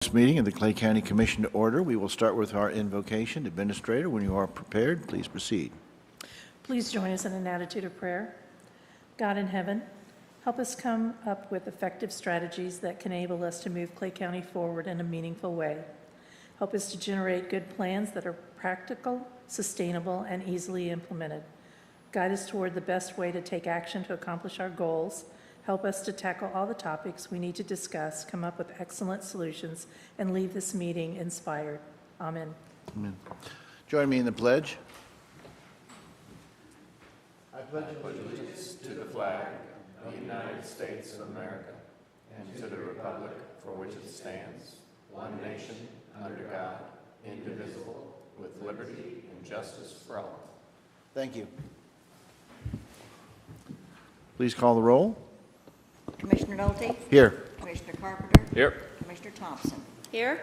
This meeting of the Clay County Commission to order. We will start with our invocation. Administrator, when you are prepared, please proceed. Please join us in an attitude of prayer. God in heaven, help us come up with effective strategies that can enable us to move Clay County forward in a meaningful way. Help us to generate good plans that are practical, sustainable, and easily implemented. Guide us toward the best way to take action to accomplish our goals. Help us to tackle all the topics we need to discuss, come up with excellent solutions, and leave this meeting inspired. Amen. Amen. Join me in the pledge. I pledge allegiance to the flag of the United States of America and to the republic for which it stands, one nation, under God, indivisible, with liberty and justice for all. Thank you. Please call the roll. Commissioner Nolte? Here. Commissioner Carpenter? Here. Commissioner Thompson? Here.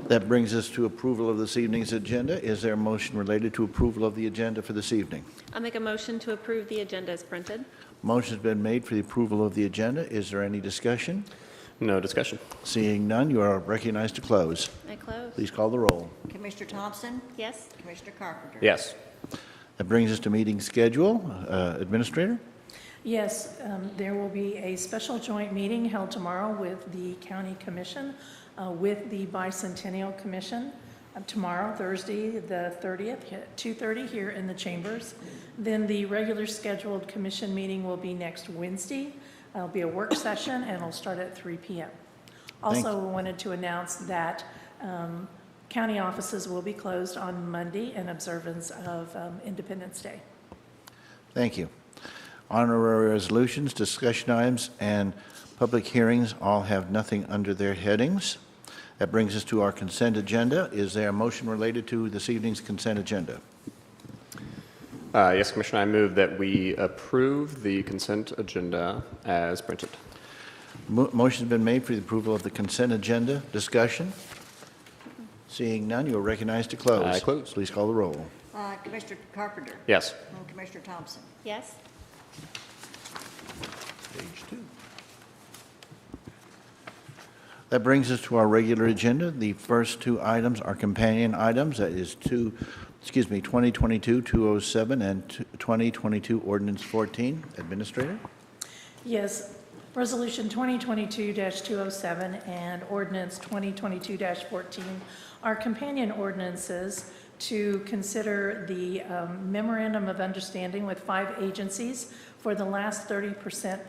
That brings us to approval of this evening's agenda. Is there a motion related to approval of the agenda for this evening? I'll make a motion to approve the agenda as printed. Motion's been made for the approval of the agenda. Is there any discussion? No discussion. Seeing none, you are recognized to close. I close. Please call the roll. Commissioner Thompson? Yes. Commissioner Carpenter? Yes. That brings us to meeting schedule. Administrator? Yes, there will be a special joint meeting held tomorrow with the County Commission, with the Bicentennial Commission, tomorrow, Thursday, the 30th, at 2:30 here in the chambers. Then the regular scheduled commission meeting will be next Wednesday. It'll be a work session, and it'll start at 3 p.m. Also, we wanted to announce that county offices will be closed on Monday in observance of Independence Day. Thank you. Honorary resolutions, discussion items, and public hearings all have nothing under their headings. That brings us to our consent agenda. Is there a motion related to this evening's consent agenda? Yes, Commissioner, I move that we approve the consent agenda as printed. Motion's been made for the approval of the consent agenda. Discussion? Seeing none, you are recognized to close. I close. Please call the roll. Commissioner Carpenter? Yes. And Commissioner Thompson? Yes. Page 2. That brings us to our regular agenda. The first two items are companion items. That is 2022-207 and 2022 Ordinance 14. Administrator? Yes, Resolution 2022-207 and Ordinance 2022-14 are companion ordinances to consider the memorandum of understanding with 5 agencies for the last 30%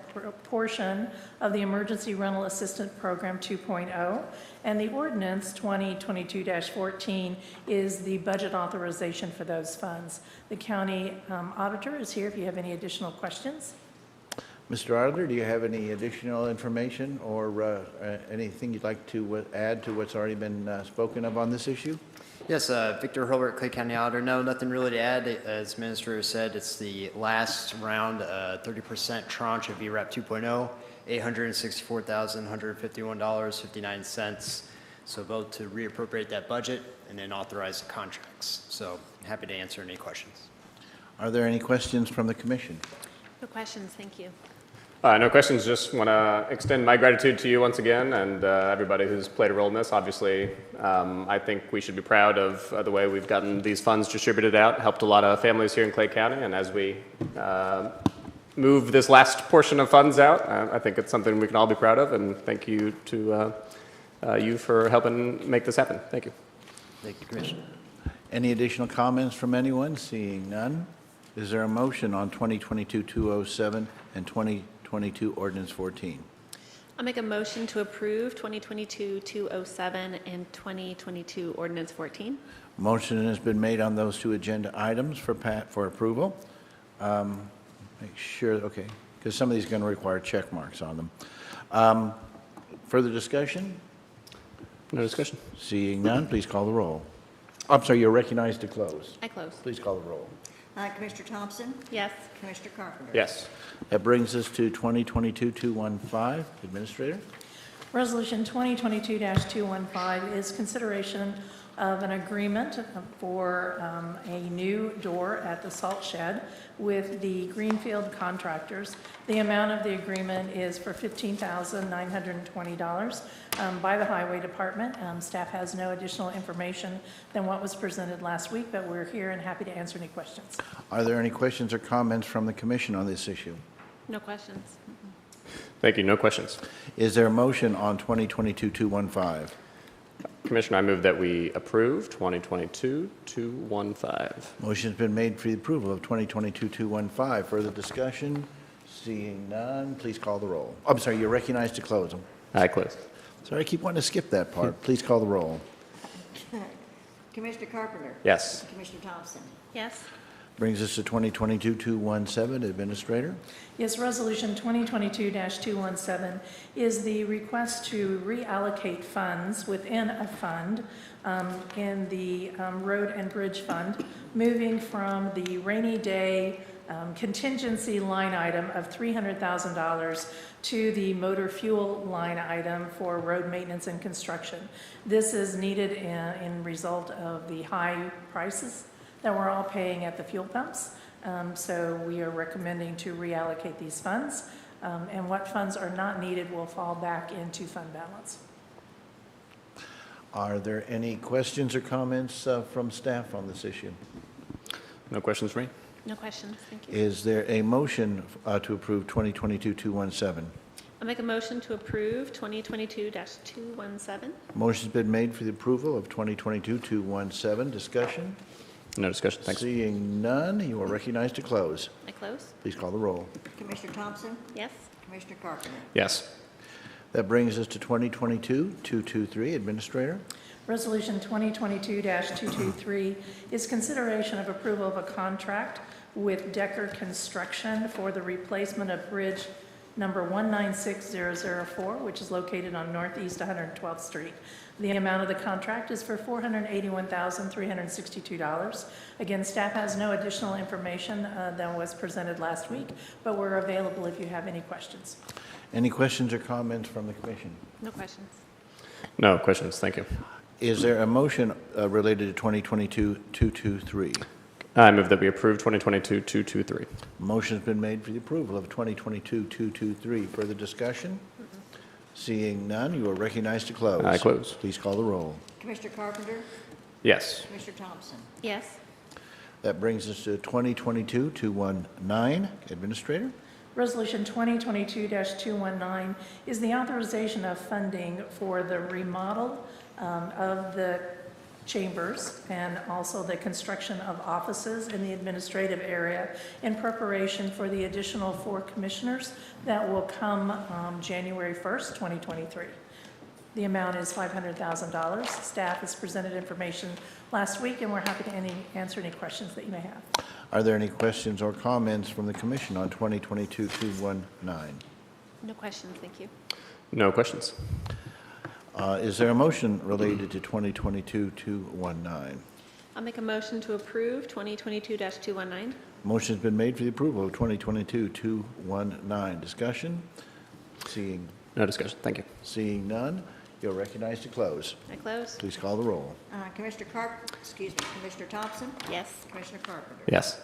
portion of the Emergency Rental Assistance Program 2.0, and the Ordinance 2022-14 is the budget authorization for those funds. The county auditor is here if you have any additional questions. Mr. Auditor, do you have any additional information or anything you'd like to add to what's already been spoken of on this issue? Yes, Victor Hilbert, Clay County Auditor. No, nothing really to add. As Minister said, it's the last round, 30% tranche of ERAP 2.0, $864,151.59. So vote to reappropriate that budget and then authorize the contracts. So happy to answer any questions. Are there any questions from the Commission? No questions. Thank you. No questions. Just want to extend my gratitude to you once again and everybody who's played a role in this. Obviously, I think we should be proud of the way we've gotten these funds distributed out. Helped a lot of families here in Clay County, and as we move this last portion of funds out, I think it's something we can all be proud of, and thank you to you for helping make this happen. Thank you. Thank you, Commissioner. Any additional comments from anyone? Seeing none, is there a motion on 2022-207 and 2022 Ordinance 14? I'll make a motion to approve 2022-207 and 2022 Ordinance 14. Motion has been made on those two agenda items for approval. Make sure, okay, because some of these are going to require check marks on them. Further discussion? No discussion. Seeing none, please call the roll. I'm sorry, you're recognized to close. I close. Please call the roll. Commissioner Thompson? Yes. Commissioner Carpenter? Yes. That brings us to 2022-215. Administrator? Resolution 2022-215 is consideration of an agreement for a new door at the salt shed with the Greenfield Contractors. The amount of the agreement is for $15,920 by the Highway Department. Staff has no additional information than what was presented last week, but we're here and happy to answer any questions. Are there any questions or comments from the commission on this issue? No questions. Thank you. No questions. Is there a motion on 2022-215? Commissioner, I move that we approve 2022-215. Motion's been made for the approval of 2022-215. Further discussion? Seeing none, please call the roll. I'm sorry, you're recognized to close them. Aye, close. Sorry, I keep wanting to skip that part. Please call the roll. Commissioner Carpenter? Yes. Commissioner Thompson? Yes. Brings us to 2022-217. Administrator? Yes, Resolution 2022-217 is the request to reallocate funds within a fund in the Road and Bridge Fund, moving from the rainy day contingency line item of $300,000 to the motor fuel line item for road maintenance and construction. This is needed in result of the high prices that we're all paying at the fuel pumps. So we are recommending to reallocate these funds, and what funds are not needed will fall back into fund balance. Are there any questions or comments from staff on this issue? No questions for me? No questions. Thank you. Is there a motion to approve 2022-217? I'll make a motion to approve 2022-217. Motion's been made for the approval of 2022-217. Discussion? No discussion. Thanks. Seeing none, you are recognized to close. I close. Please call the roll. Commissioner Thompson? Yes. Commissioner Carpenter? Yes. That brings us to 2022-223. Administrator? Resolution 2022-223 is consideration of approval of a contract with Decker Construction for the replacement of bridge number 196004, which is located on Northeast 112th Street. The amount of the contract is for $481,362. Again, staff has no additional information than was presented last week, but we're available if you have any questions. Any questions or comments from the commission? No questions. No questions. Thank you. Is there a motion related to 2022-223? I move that we approve 2022-223. Motion's been made for the approval of 2022-223. Further discussion? Seeing none, you are recognized to close. Aye, close. Please call the roll. Commissioner Carpenter? Yes. Commissioner Thompson? Yes. That brings us to 2022-219. Administrator? Resolution 2022-219 is the authorization of funding for the remodel of the chambers and also the construction of offices in the administrative area in preparation for the additional 4 commissioners that will come January 1st, 2023. The amount is $500,000. Staff has presented information last week, and we're happy to answer any questions that you may have. Are there any questions or comments from the commission on 2022-219? No questions. Thank you. No questions. Is there a motion related to 2022-219? I'll make a motion to approve 2022-219. Motion's been made for the approval of 2022-219. Discussion? Seeing No discussion. Thank you. none, you're recognized to close. I close. Please call the roll. Commissioner Thompson? Yes. Commissioner Carpenter? Yes.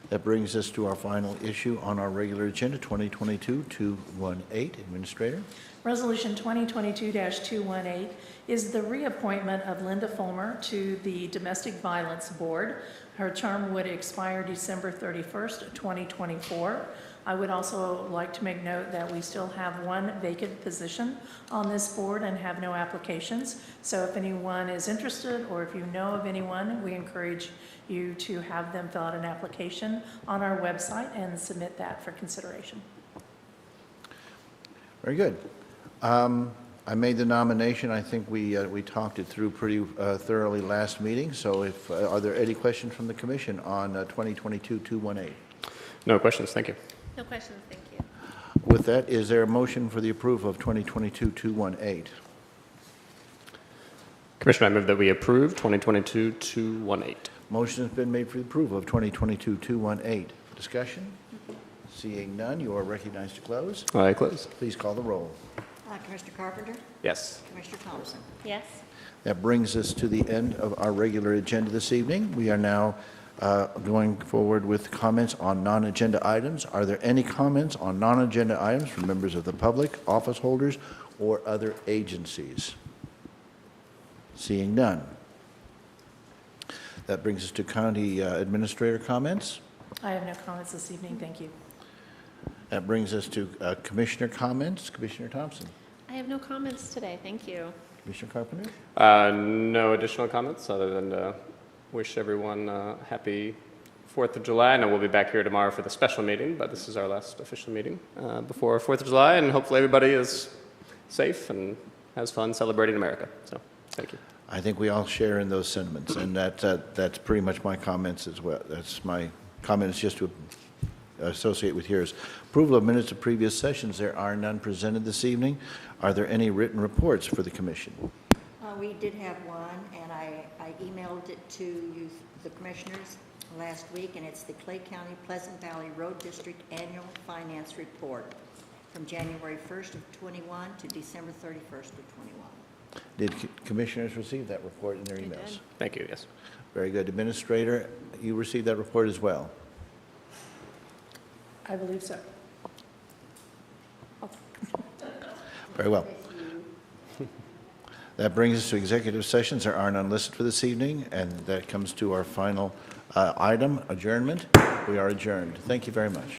That brings us to our final issue on our regular agenda, 2022-218. Administrator? Resolution 2022-218 is the reappointment of Linda Fulmer to the Domestic Violence Board. Her term would expire December 31st, 2024. I would also like to make note that we still have 1 vacant position on this board and have no applications. So if anyone is interested or if you know of anyone, we encourage you to have them fill out an application on our website and submit that for consideration. Very good. I made the nomination. I think we talked it through pretty thoroughly last meeting. So if are there any questions from the commission on 2022-218? No questions. Thank you. No questions. Thank you. With that, is there a motion for the approval of 2022-218? Commissioner, I move that we approve 2022-218. Motion has been made for the approval of 2022-218. Discussion? Seeing none, you are recognized to close. Aye, close. Please call the roll. Commissioner Carpenter? Yes. Commissioner Thompson? Yes. That brings us to the end of our regular agenda this evening. We are now going forward with comments on non-agenda items. Are there any comments on non-agenda items from members of the public, office holders, or other agencies? Seeing none. That brings us to county administrator comments. I have no comments this evening, thank you. That brings us to commissioner comments. Commissioner Thompson. I have no comments today, thank you. Commissioner Carpenter. No additional comments other than to wish everyone a happy 4th of July. I know we'll be back here tomorrow for the special meeting, but this is our last official meeting before 4th of July, and hopefully everybody is safe and has fun celebrating America. So, thank you. I think we all share in those sentiments, and that's pretty much my comments as well. That's my comments just to associate with yours. Approval of minutes of previous sessions. There are none presented this evening. Are there any written reports for the commission? We did have one, and I emailed it to you, the commissioners, last week, and it's the Clay County Pleasant Valley Road District Annual Finance Report from January 1st of 21 to December 31st of 21. Did commissioners receive that report in their emails? did. Thank you, yes. Very good. Administrator, you received that report as well? I believe so. Very well. That brings us to executive sessions. There are none listed for this evening, and that comes to our final item, adjournment. We are adjourned. Thank you very much.